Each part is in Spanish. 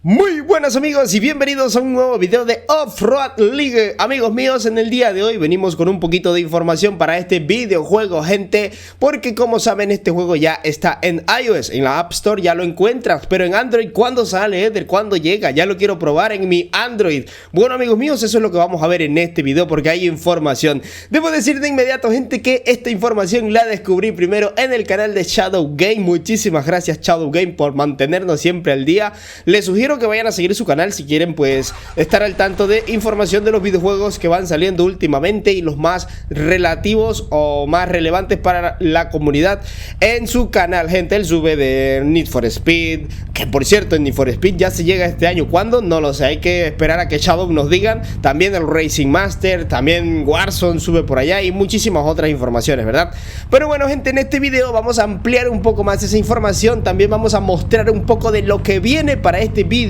Muy buenas amigos y bienvenidos a un nuevo video de Off-Road League. Amigos míos, en el día de hoy venimos con un poquito de información para este videojuego, gente, porque como saben este juego ya está en iOS, en la App Store ya lo encuentras, pero en Android, ¿cuándo sale, Eder? ¿Cuándo llega? Ya lo quiero probar en mi Android. Bueno amigos míos, eso es lo que vamos a ver en este video porque hay información. Debo decir de inmediato, gente, que esta información la descubrí primero en el canal de Shadow Game. Muchísimas gracias Shadow Game por mantenernos siempre al día. Les sugiero que vayan a seguir su canal si quieren pues estar al tanto de información de los videojuegos que van saliendo últimamente y los más relativos o más relevantes para la comunidad en su canal, gente. Él sube de Need for Speed, que por cierto en Need for Speed ya se llega este año. ¿Cuándo? No lo sé, hay que esperar a que Shadow nos digan. También el Racing Master, también Warzone sube por allá y muchísimas otras informaciones, ¿verdad? Pero bueno gente, en este video vamos a ampliar un poco más esa información. También vamos a mostrar un poco de lo que viene para este videojuego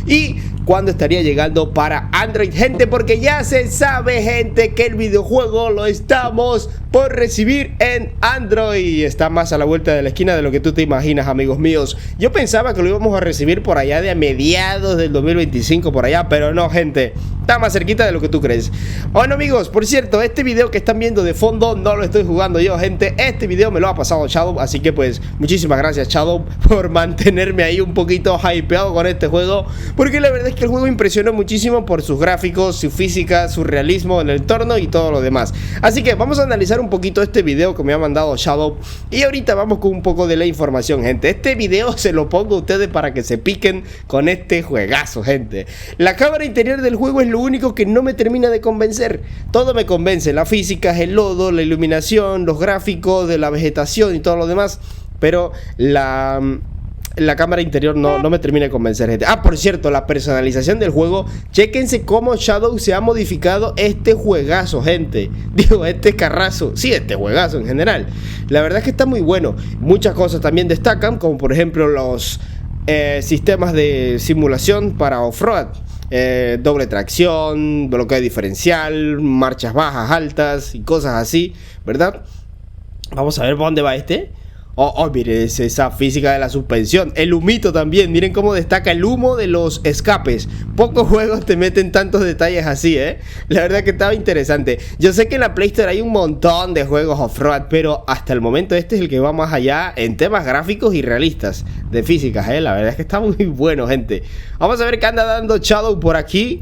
y cuándo estaría llegando para Android, gente, porque ya se sabe, gente, que el videojuego lo estamos por recibir en Android. Está más a la vuelta de la esquina de lo que tú te imaginas, amigos míos. Yo pensaba que lo íbamos a recibir por allá de a mediados del 2025, por allá, pero no, gente, está más cerquita de lo que tú crees. Bueno amigos, por cierto, este video que están viendo de fondo no lo estoy jugando yo, gente. Este video me lo ha pasado Shadow, así que pues muchísimas gracias Shadow por mantenerme ahí un poquito hypeado con este juego, porque la verdad es que el juego impresionó muchísimo por sus gráficos, su física, su realismo en el entorno y todo lo demás. Así que vamos a analizar un poquito este video que me ha mandado Shadow y ahorita vamos con un poco de la información, gente. Este video se lo pongo a ustedes para que se piquen con este juegazo, gente. La cámara interior del juego es lo único que no me termina de convencer. Todo me convence, la física, el lodo, la iluminación, los gráficos de la vegetación y todo lo demás, pero la cámara interior no me termina de convencer, gente. Ah, por cierto, la personalización del juego. Chéquense cómo Shadow se ha modificado este juegazo, gente. Digo, este carrazo. Sí, este juegazo en general. La verdad es que está muy bueno. Muchas cosas también destacan, como por ejemplo los sistemas de simulación para off-road. Doble tracción, bloqueo diferencial, marchas bajas, altas y cosas así, ¿verdad? Vamos a ver por dónde va este. Oh, miren esa física de la suspensión. El humito también, miren cómo destaca el humo de los escapes. Pocos juegos te meten tantos detalles así, La verdad que estaba interesante. Yo sé que en la Play Store hay un montón de juegos off-road, pero hasta el momento este es el que va más allá en temas gráficos y realistas de físicas, La verdad es que está muy bueno, gente. Vamos a ver qué anda dando Shadow por aquí.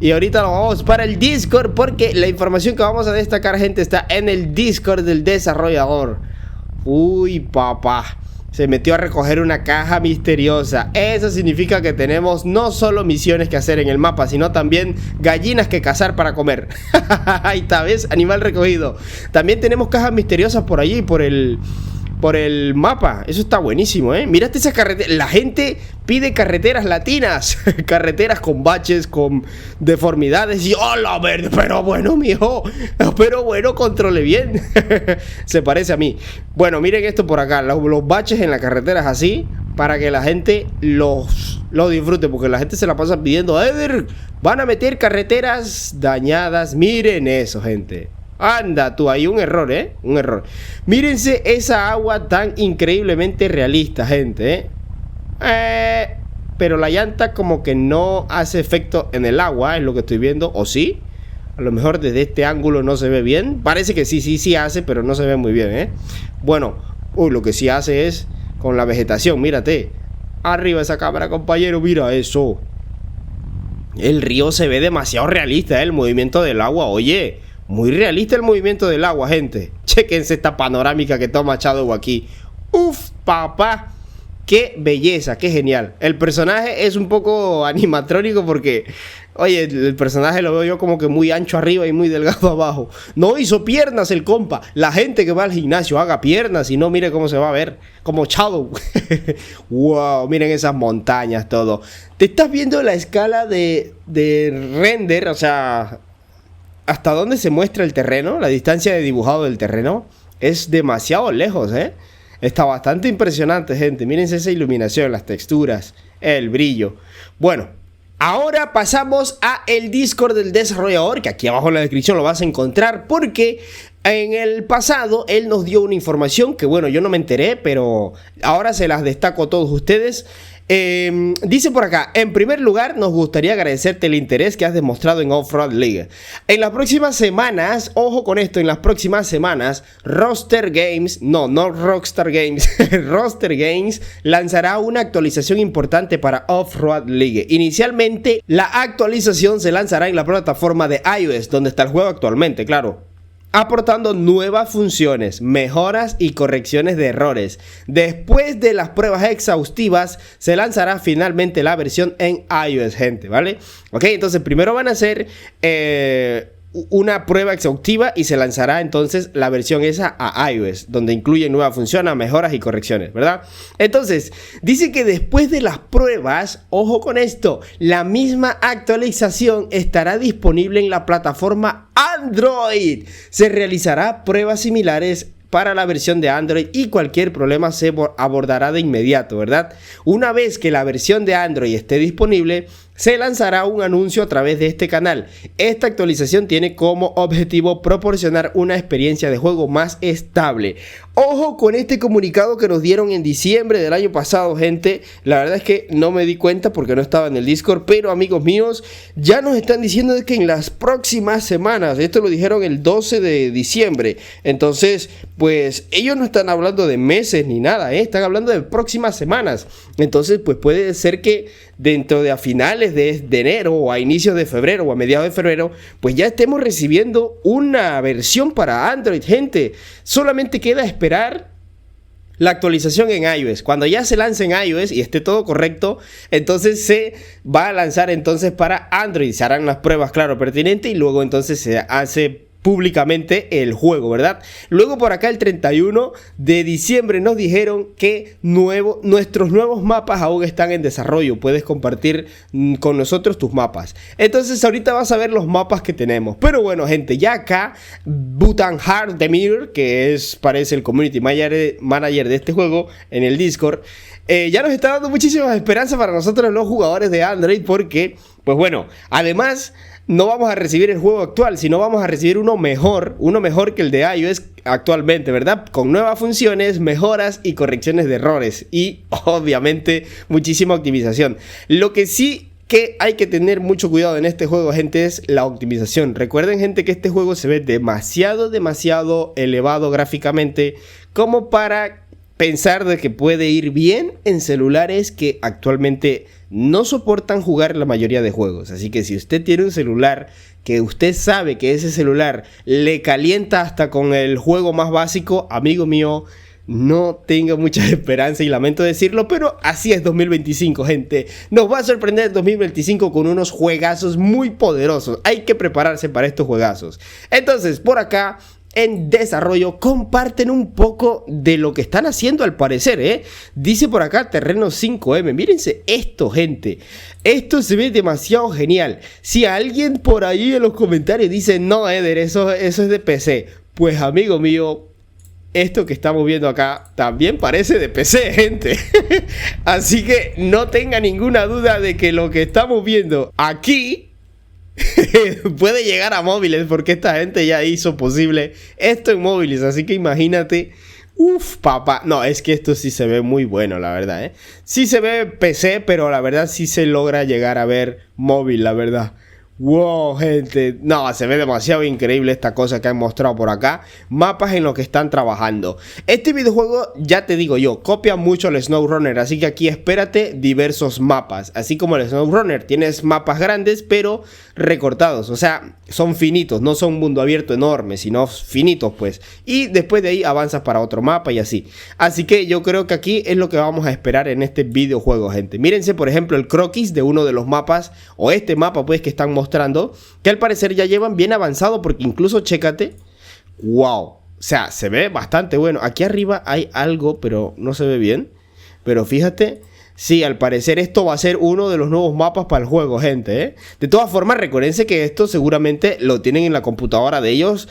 Y ahorita lo vamos para el Discord, porque la información que vamos a destacar, gente, está en el Discord del desarrollador. Uy, papá, se metió a recoger una caja misteriosa. Eso significa que tenemos no solo misiones que hacer en el mapa, sino también gallinas que cazar para comer. Ahí está, ¿ves? Animal recogido. También tenemos cajas misteriosas por allí, por el mapa. Eso está buenísimo, Mírate esa carretera. La gente pide carreteras latinas. Carreteras con baches, con deformidades. Y hola, verde. Pero bueno, mijo. Pero bueno, controle bien. Se parece a mí. Bueno, miren esto por acá. Los baches en las carreteras así, para que la gente los disfrute. Porque la gente se la pasa pidiendo: Eder, van a meter carreteras dañadas. Miren eso, gente. Anda tú, hay un error, un error. Mírense esa agua tan increíblemente realista, gente, pero la llanta como que no hace efecto en el agua, es lo que estoy viendo. ¿O sí? A lo mejor desde este ángulo no se ve bien. Parece que sí hace, pero no se ve muy bien, Bueno, lo que sí hace es con la vegetación, mírate. Arriba esa cámara, compañero, mira eso. El río se ve demasiado realista, el movimiento del agua, oye. Muy realista el movimiento del agua, gente. Chéquense esta panorámica que toma Shadow aquí. Uf, papá. Qué belleza, qué genial. El personaje es un poco animatrónico porque, oye, el personaje lo veo yo como que muy ancho arriba y muy delgado abajo. No hizo piernas el compa. La gente que va al gimnasio haga piernas y no, mire cómo se va a ver. Como Shadow. Wow, miren esas montañas, todo. Te estás viendo la escala de render, o sea, hasta dónde se muestra el terreno, la distancia de dibujado del terreno es demasiado lejos, Está bastante impresionante, gente. Mírense esa iluminación, las texturas, el brillo. Bueno, ahora pasamos a el Discord del desarrollador, que aquí abajo en la descripción lo vas a encontrar, porque en el pasado él nos dio una información que, bueno, yo no me enteré, pero ahora se las destaco a todos ustedes. Dice por acá, en primer lugar nos gustaría agradecerte el interés que has demostrado en Off-Road League. En las próximas semanas, ojo con esto, en las próximas semanas Rockstar Games, no Rockstar Games, Rockstar Games lanzará una actualización importante para Off-Road League. Inicialmente la actualización se lanzará en la plataforma de iOS, donde está el juego actualmente, claro, aportando nuevas funciones, mejoras y correcciones de errores. Después de las pruebas exhaustivas, se lanzará finalmente la versión en iOS, gente, ¿vale? Ok, entonces primero van a hacer una prueba exhaustiva y se lanzará entonces la versión esa a iOS, donde incluye nuevas funciones, mejoras y correcciones, ¿verdad? Entonces, dice que después de las pruebas, ojo con esto, la misma actualización estará disponible en la plataforma Android. Se realizará pruebas similares para la versión de Android y cualquier problema se abordará de inmediato, ¿verdad? Una vez que la versión de Android esté disponible, se lanzará un anuncio a través de este canal. Esta actualización tiene como objetivo proporcionar una experiencia de juego más estable. Ojo con este comunicado que nos dieron en diciembre del año pasado, gente. La verdad es que no me di cuenta porque no estaba en el Discord, pero amigos míos, ya nos están diciendo que en las próximas semanas, esto lo dijeron el 12 de diciembre, entonces, pues ellos no están hablando de meses ni nada, están hablando de próximas semanas. Entonces, pues puede ser que dentro de a finales de enero o a inicios de febrero o a mediados de febrero, pues ya estemos recibiendo una versión para Android, gente. Solamente queda esperar la actualización en iOS. Cuando ya se lance en iOS y esté todo correcto, entonces se va a lanzar entonces para Android. Se harán las pruebas, claro, pertinentes, y luego entonces se hace públicamente el juego, ¿verdad? Luego por acá el 31 de diciembre nos dijeron que nuestros nuevos mapas aún están en desarrollo. Puedes compartir con nosotros tus mapas. Entonces ahorita vas a ver los mapas que tenemos. Pero bueno, gente, ya acá Butan Hardemir, que parece el community manager de este juego en el Discord, ya nos está dando muchísimas esperanzas para nosotros los jugadores de Android, porque, pues bueno, además no vamos a recibir el juego actual, sino vamos a recibir uno mejor que el de iOS actualmente, ¿verdad? Con nuevas funciones, mejoras y correcciones de errores y obviamente muchísima optimización. Lo que sí que hay que tener mucho cuidado en este juego, gente, es la optimización. Recuerden, gente, que este juego se ve demasiado elevado gráficamente como para pensar de que puede ir bien en celulares que actualmente no soportan jugar la mayoría de juegos. Así que si usted tiene un celular que usted sabe que ese celular le calienta hasta con el juego más básico, amigo mío, no tenga mucha esperanza, y lamento decirlo, pero así es 2025, gente. Nos va a sorprender el 2025 con unos juegazos muy poderosos. Hay que prepararse para estos juegazos. Entonces, por acá en desarrollo comparten un poco de lo que están haciendo al parecer, ¿eh? Dice por acá Terreno 5M. Mírense esto, gente. Esto se ve demasiado genial. Si alguien por ahí en los comentarios dice, no, Eder, eso es de PC, pues amigo mío, esto que estamos viendo acá también parece de PC, gente. Así que no tenga ninguna duda de que lo que estamos viendo aquí puede llegar a móviles, porque esta gente ya hizo posible esto en móviles. Así que imagínate. Uf, papá. No, es que esto sí se ve muy bueno, la verdad, ¿eh? Sí se ve PC, pero la verdad sí se logra llegar a ver móvil, la verdad. Wow, gente, no, se ve demasiado increíble esta cosa que han mostrado por acá. Mapas en los que están trabajando. Este videojuego, ya te digo yo, copia mucho el SnowRunner, así que aquí espérate diversos mapas. Así como el SnowRunner, tienes mapas grandes pero recortados, o sea, son finitos, no son un mundo abierto enorme, sino finitos, pues. Y después de ahí avanzas para otro mapa y así. Así que yo creo que aquí es lo que vamos a esperar en este videojuego, gente. Mírense, por ejemplo, el croquis de uno de los mapas, o este mapa, pues, que están mostrando, que al parecer ya llevan bien avanzado, porque incluso chécate, wow, o sea, se ve bastante bueno. Aquí arriba hay algo, pero no se ve bien, pero fíjate, sí, al parecer esto va a ser uno de los nuevos mapas para el juego, gente, ¿eh? De todas formas, recuérdense que esto seguramente lo tienen en la computadora de ellos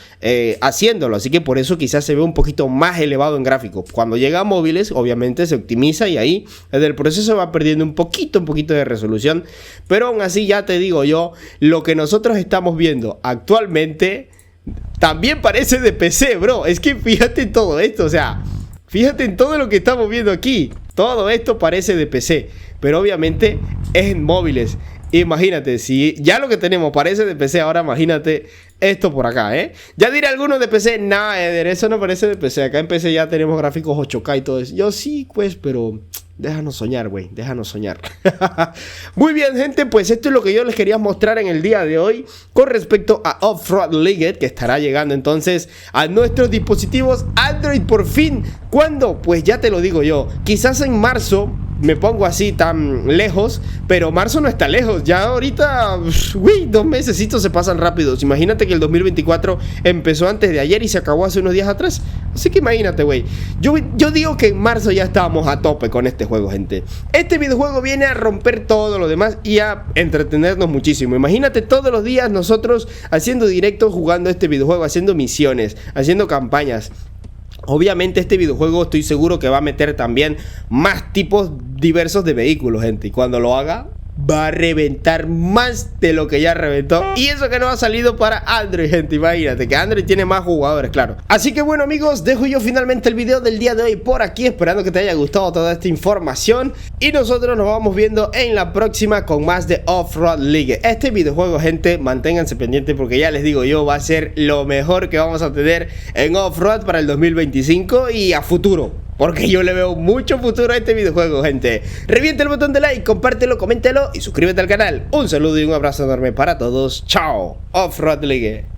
haciéndolo, así que por eso quizás se ve un poquito más elevado en gráficos. Cuando llega a móviles, obviamente se optimiza y ahí desde el proceso va perdiendo un poquito de resolución, pero aún así ya te digo yo, lo que nosotros estamos viendo actualmente también parece de PC, bro. Es que fíjate en todo esto, o sea, fíjate en todo lo que estamos viendo aquí. Todo esto parece de PC. pero obviamente es en móviles. Imagínate, si ya lo que tenemos parece de PC, ahora imagínate esto por acá, ¿eh? Ya diré algunos de PC, nada, Eder, eso no parece de PC. Acá en PC ya tenemos gráficos 8K y todo eso. Yo sí, pues, pero déjanos soñar, güey, déjanos soñar. Muy bien, gente, pues esto es lo que yo les quería mostrar en el día de hoy con respecto a Off-Road League, que estará llegando entonces a nuestros dispositivos Android por fin. ¿Cuándo? Pues ya te lo digo yo, quizás en marzo. Me pongo así tan lejos, pero marzo no está lejos. Ya ahorita, uy, 2 mesecitos se pasan rápidos. Imagínate que el 2024 empezó antes de ayer y se acabó hace unos días atrás. Así que imagínate, güey. Yo digo que en marzo ya estábamos a tope con este juego, gente. Este videojuego viene a romper todo lo demás y a entretenernos muchísimo. Imagínate todos los días nosotros haciendo directos, jugando este videojuego, haciendo misiones, haciendo campañas. Obviamente este videojuego estoy seguro que va a meter también más tipos diversos de vehículos, gente. Y cuando lo haga, va a reventar más de lo que ya reventó. Y eso que no ha salido para Android, gente. Imagínate que Android tiene más jugadores, claro. Así que bueno, amigos, dejo yo finalmente el video del día de hoy por aquí, esperando que te haya gustado toda esta información. Y nosotros nos vamos viendo en la próxima con más de Off-Road League. Este videojuego, gente, manténganse pendientes porque ya les digo yo, va a ser lo mejor que vamos a tener en Off-Road para el 2025 y a futuro. Porque yo le veo mucho futuro a este videojuego, gente. Revienta el botón de like, compártelo, coméntelo y suscríbete al canal. Un saludo y un abrazo enorme para todos. Chao. Off-Road League.